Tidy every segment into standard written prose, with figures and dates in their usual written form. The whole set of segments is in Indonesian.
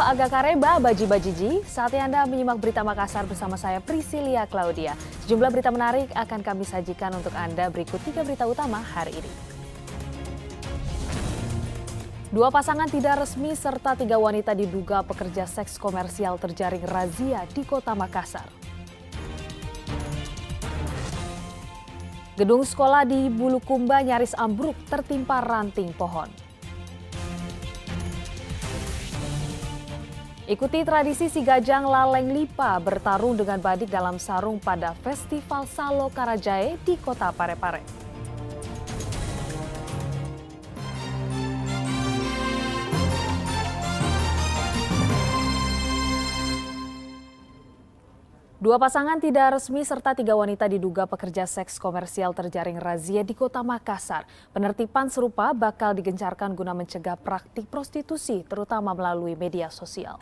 Aga Kareba, Baji-Bajiji. Saatnya Anda menyimak berita Makassar bersama saya Priscilia Claudia. Sejumlah berita menarik akan kami sajikan untuk Anda berikut 3 berita utama hari ini. 2 pasangan tidak resmi serta 3 wanita diduga pekerja seks komersial terjaring razia di Kota Makassar. Gedung sekolah di Bulukumba nyaris ambruk tertimpa ranting pohon. Ikuti tradisi si Gajang Laleng Lipa bertarung dengan badik dalam sarung pada Festival Salo Karajae di Kota Parepare. Dua pasangan tidak resmi serta 3 wanita diduga pekerja seks komersial terjaring razia di Kota Makassar. Penertiban serupa bakal digencarkan guna mencegah praktik prostitusi, terutama melalui media sosial.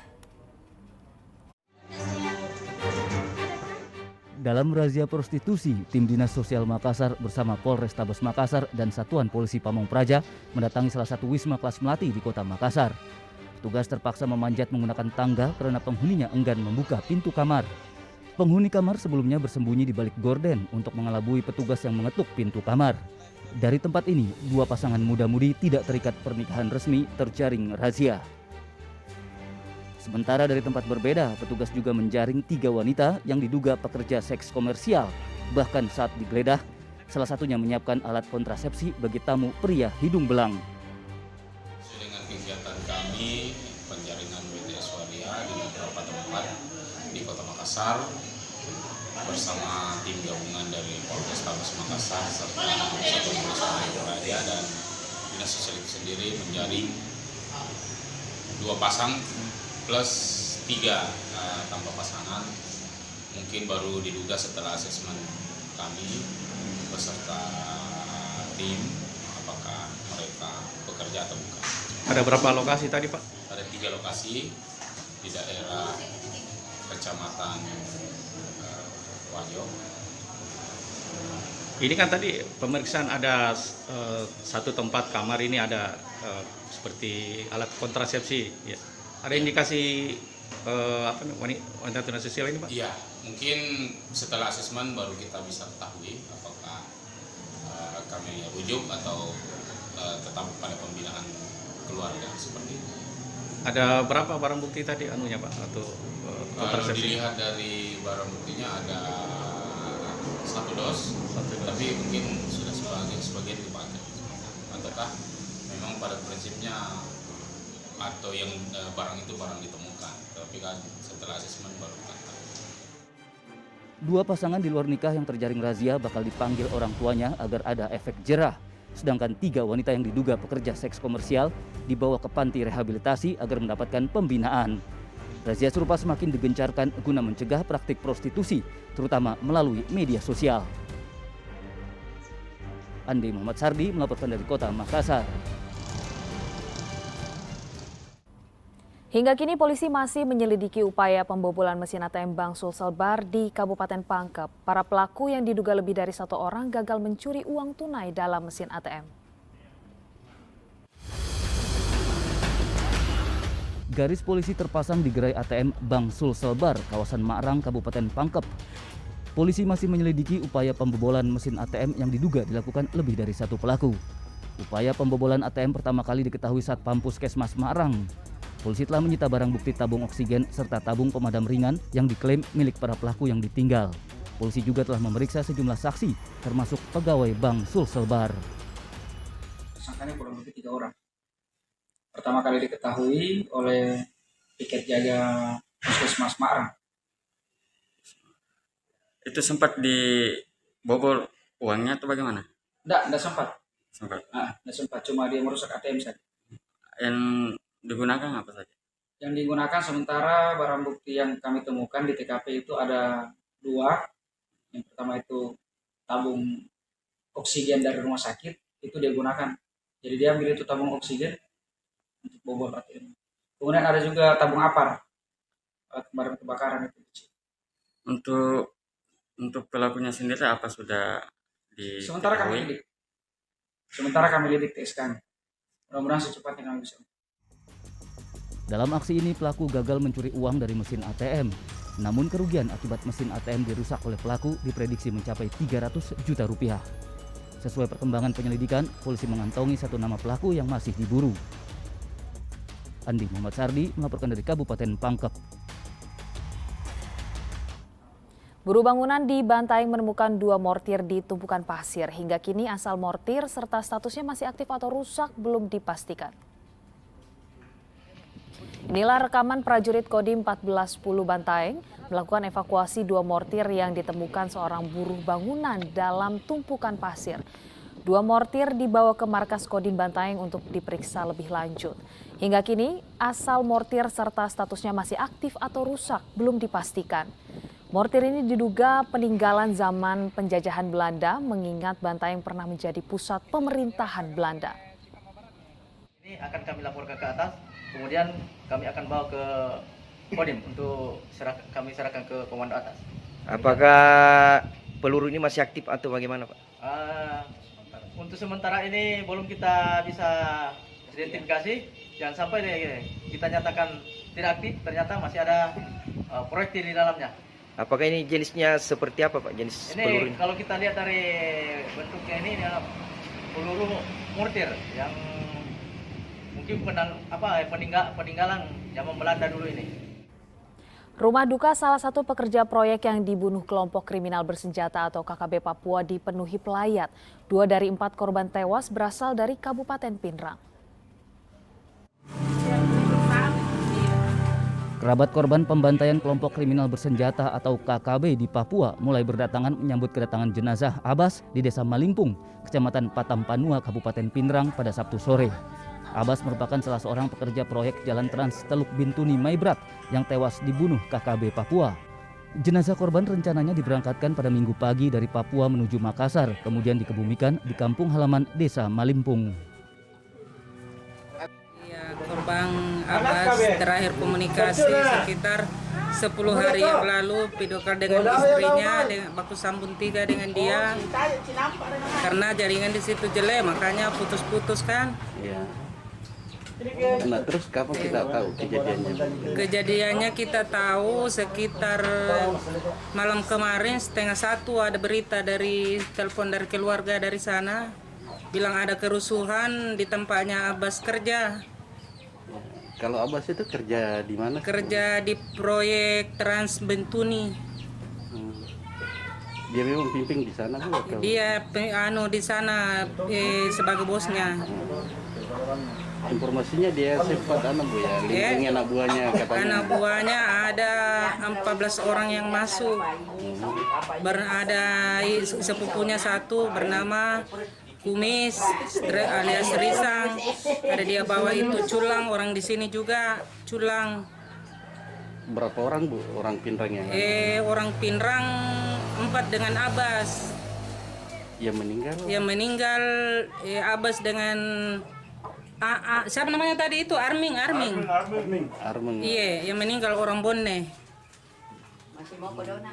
Dalam razia prostitusi, tim Dinas Sosial Makassar bersama Polrestabes Makassar dan Satuan Polisi Pamong Praja mendatangi salah satu wisma kelas melati di Kota Makassar. Petugas terpaksa memanjat menggunakan tangga karena penghuninya enggan membuka pintu kamar. Penghuni kamar sebelumnya bersembunyi di balik gorden untuk mengelabui petugas yang mengetuk pintu kamar. Dari tempat ini, 2 pasangan muda-mudi tidak terikat pernikahan resmi terjaring razia. Sementara dari tempat berbeda, petugas juga menjaring 3 wanita yang diduga pekerja seks komersial. Bahkan saat digeledah, salah satunya menyiapkan alat kontrasepsi bagi tamu pria hidung belang. Dengan kegiatan kami, penjaringan BTS Waria di beberapa tempat di Kota Makassar bersama tim gabungan dari Polrestabes Makassar serta Satuan Polisi Pamong Praja dan Dinas Sosial itu sendiri menjaring 2 pasang plus 3 tambah pasangan, mungkin baru diduga setelah asesmen kami beserta tim apakah mereka bekerja atau bukan. Ada berapa lokasi tadi, Pak? Ada 3 lokasi di daerah Kecamatan Wajo. Ini kan tadi pemeriksaan ada satu tempat kamar ini ada seperti alat kontrasepsi, ya. Ada indikasi wanita tunanetra sosial ini, Pak? Iya, mungkin setelah asesmen baru kita bisa ketahui apakah kami rujuk atau tetap pada pembinaan keluarga seperti itu. Ada berapa barang bukti tadi anunya, Pak? Atau Kalau kontrasepsi? dilihat dari barang buktinya ada 1 dos, tapi mungkin sudah sebagian dipakai. Ataukah memang pada prinsipnya atau yang barang itu barang ditemukan, tapi kan setelah asesmen baru kita tahu. 2 pasangan di luar nikah yang terjaring razia bakal dipanggil orang tuanya agar ada efek jerah. Sedangkan 3 wanita yang diduga pekerja seks komersial dibawa ke panti rehabilitasi agar mendapatkan pembinaan. Razia serupa semakin digencarkan guna mencegah praktik prostitusi, terutama melalui media sosial. Andi Muhammad Sardi melaporkan dari Kota Makassar. Hingga kini polisi masih menyelidiki upaya pembobolan mesin ATM Bank Sulselbar di Kabupaten Pangkep. Para pelaku yang diduga lebih dari 1 orang gagal mencuri uang tunai dalam mesin ATM. Garis polisi terpasang di gerai ATM Bank Sulselbar, kawasan Marang, Kabupaten Pangkep. Polisi masih menyelidiki upaya pembobolan mesin ATM yang diduga dilakukan lebih dari 1 pelaku. Upaya pembobolan ATM pertama kali diketahui Satpam Puskesmas Marang. Polisi telah menyita barang bukti tabung oksigen serta tabung pemadam ringan yang diklaim milik para pelaku yang ditinggal. Polisi juga telah memeriksa sejumlah saksi, termasuk pegawai Bank Sulselbar. Tersangkanya kurang lebih 3 orang. Pertama kali diketahui oleh piket jaga Puskesmas Marang. Itu sempat dibobol uangnya atau bagaimana? Enggak sempat. Sempat. Enggak sempat, cuma dia merusak ATM saja. Yang digunakan apa saja? Yang digunakan sementara barang bukti yang kami temukan di TKP itu ada 2. Yang pertama itu tabung oksigen dari rumah sakit, itu dia gunakan. Jadi dia ambil itu tabung oksigen untuk bobol ATM. Kemudian ada juga tabung apar, barang kebakaran itu. Untuk pelakunya sendiri apa sudah Sementara kami lidik TSK. Mudah-mudahan secepatnya kami bisa. Dalam aksi ini pelaku gagal mencuri uang dari mesin ATM. Namun kerugian akibat mesin ATM dirusak oleh pelaku diprediksi mencapai 300 juta rupiah. Sesuai perkembangan penyelidikan, polisi mengantongi satu nama pelaku yang masih diburu. Andi Muhammad Sardi melaporkan dari Kabupaten Pangkep. Buruh bangunan di Bantaeng menemukan 2 mortir di tumpukan pasir. Hingga kini asal mortir serta statusnya masih aktif atau rusak belum dipastikan. Inilah rekaman prajurit Kodim 1410 Bantaeng melakukan evakuasi 2 mortir yang ditemukan seorang buruh bangunan dalam tumpukan pasir. 2 mortir dibawa ke markas Kodim Bantaeng untuk diperiksa lebih lanjut. Hingga kini asal mortir serta statusnya masih aktif atau rusak belum dipastikan. Mortir ini diduga peninggalan zaman penjajahan Belanda mengingat Bantaeng pernah menjadi pusat pemerintahan Belanda. Ini akan kami laporkan ke atas, kemudian kami akan bawa ke Kodim untuk kami serahkan ke komando atas. Apakah peluru ini masih aktif atau bagaimana, Pak? Untuk sementara ini belum kita bisa identifikasi. Jangan sampai kita nyatakan tidak aktif, ternyata masih ada proyektil di dalamnya. Apakah ini jenisnya seperti apa, Pak? Jenis peluru Ini ini? kalau kita lihat dari bentuknya ini adalah peluru mortir yang mungkin peninggalan zaman Belanda dulu ini. Rumah duka salah satu pekerja proyek yang dibunuh kelompok kriminal bersenjata atau KKB Papua dipenuhi pelayat. 2 dari 4 korban tewas berasal dari Kabupaten Pinrang. Kerabat korban pembantaian kelompok kriminal bersenjata atau KKB di Papua mulai berdatangan menyambut kedatangan jenazah Abbas di Desa Malimpung, Kecamatan Patampanua, Kabupaten Pinrang pada Sabtu sore. Abbas merupakan salah seorang pekerja proyek Jalan Trans Teluk Bintuni Maibrat yang tewas dibunuh KKB Papua. Jenazah korban rencananya diberangkatkan pada Minggu pagi dari Papua menuju Makassar, kemudian dikebumikan di kampung halaman Desa Malimpung. Korban Abbas terakhir komunikasi sekitar 10 hari yang lalu video call dengan istrinya, baku sambung 3 dengan dia karena jaringan di situ jelek, makanya putus-putus kan. Iya. Nah, terus kapan kita tahu kejadiannya? Kejadiannya kita tahu sekitar malam kemarin 12:30 ada berita dari telepon dari keluarga dari sana bilang ada kerusuhan di tempatnya Abbas kerja. Kalau Abbas itu kerja di mana? Kerja di proyek Trans Bintuni. Dia memang pimpin di sana, Bu? Atau? Dia di sana sebagai bosnya. Informasinya dia sempat Bu ya, lindungi anak buahnya katanya. Anak buahnya ada 14 orang yang masuk. Ada sepupunya satu bernama Kumis alias Risang, ada dia bawa itu Culang, orang di sini juga Culang. Berapa orang Bu, orang Pinrang yang? Orang Pinrang 4 dengan Abbas. Yang meninggal? Yang meninggal Abbas dengan siapa namanya tadi itu? Arming. Iya, yang meninggal orang Bonne. Masih mau kodona.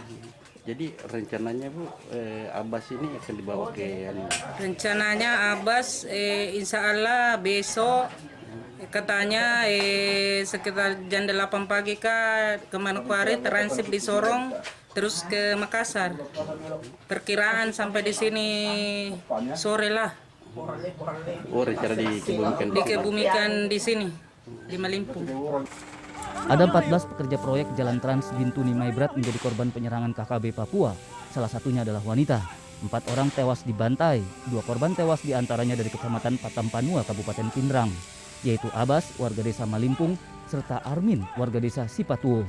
Jadi rencananya Bu, Abbas ini akan dibawa ke Rencananya Abbas insya Allah besok katanya sekitar jam 8 pagi ke Manokwari transit di Sorong terus ke Makassar. Perkiraan sampai di sini sore lah. Oh, rencana dikebumikan di sini di Malimpung. Ada 14 pekerja proyek Jalan Trans Bintuni Maibrat menjadi korban penyerangan KKB Papua. Salah satunya adalah wanita. 4 orang tewas dibantai. 2 korban tewas diantaranya dari Kecamatan Patampanua, Kabupaten Pinrang, yaitu Abbas, warga desa Malimpung, serta Armin, warga desa Sipatuo.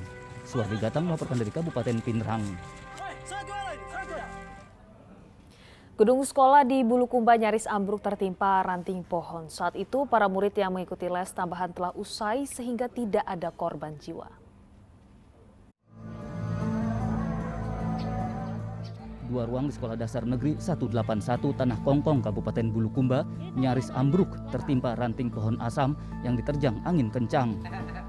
Suwardi Gatang melaporkan dari Kabupaten Pinrang. Gedung sekolah di Bulukumba nyaris ambruk tertimpa ranting pohon. Saat itu para murid yang mengikuti les tambahan telah usai sehingga tidak ada korban jiwa. 2 ruang di Sekolah Dasar Negeri 181 Tanah Kongkong, Kabupaten Bulukumba nyaris ambruk tertimpa ranting pohon asam yang diterjang angin kencang.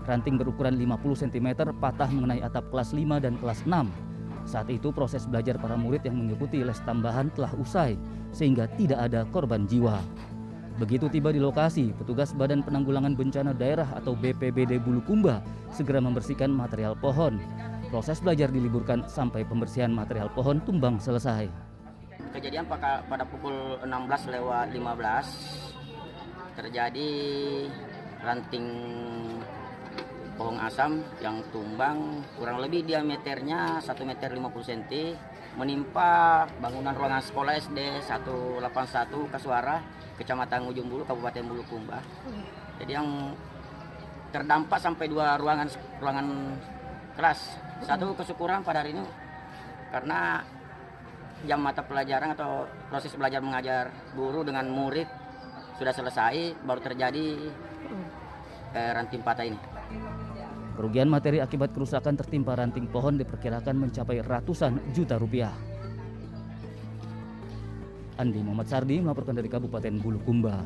Ranting berukuran 50 cm patah mengenai atap kelas 5 dan kelas 6. Saat itu proses belajar para murid yang mengikuti les tambahan telah usai sehingga tidak ada korban jiwa. Begitu tiba di lokasi, petugas Badan Penanggulangan Bencana Daerah atau BPBD Bulukumba segera membersihkan material pohon. Proses belajar diliburkan sampai pembersihan material pohon tumbang selesai. Kejadian pada pukul 16:15 terjadi ranting pohon asam yang tumbang kurang lebih diameternya 1,50 meter menimpa bangunan ruangan sekolah SD 181 Kasuara, Kecamatan Ujung Bulu, Kabupaten Bulukumba. Jadi yang terdampak sampai 2 ruangan kelas. Satu kesyukuran pada hari ini karena jam mata pelajaran atau proses belajar mengajar guru dengan murid sudah selesai, baru terjadi ranting patah ini. Kerugian materi akibat kerusakan tertimpa ranting pohon diperkirakan mencapai ratusan juta rupiah. Andi Muhammad Sardi melaporkan dari Kabupaten Bulukumba.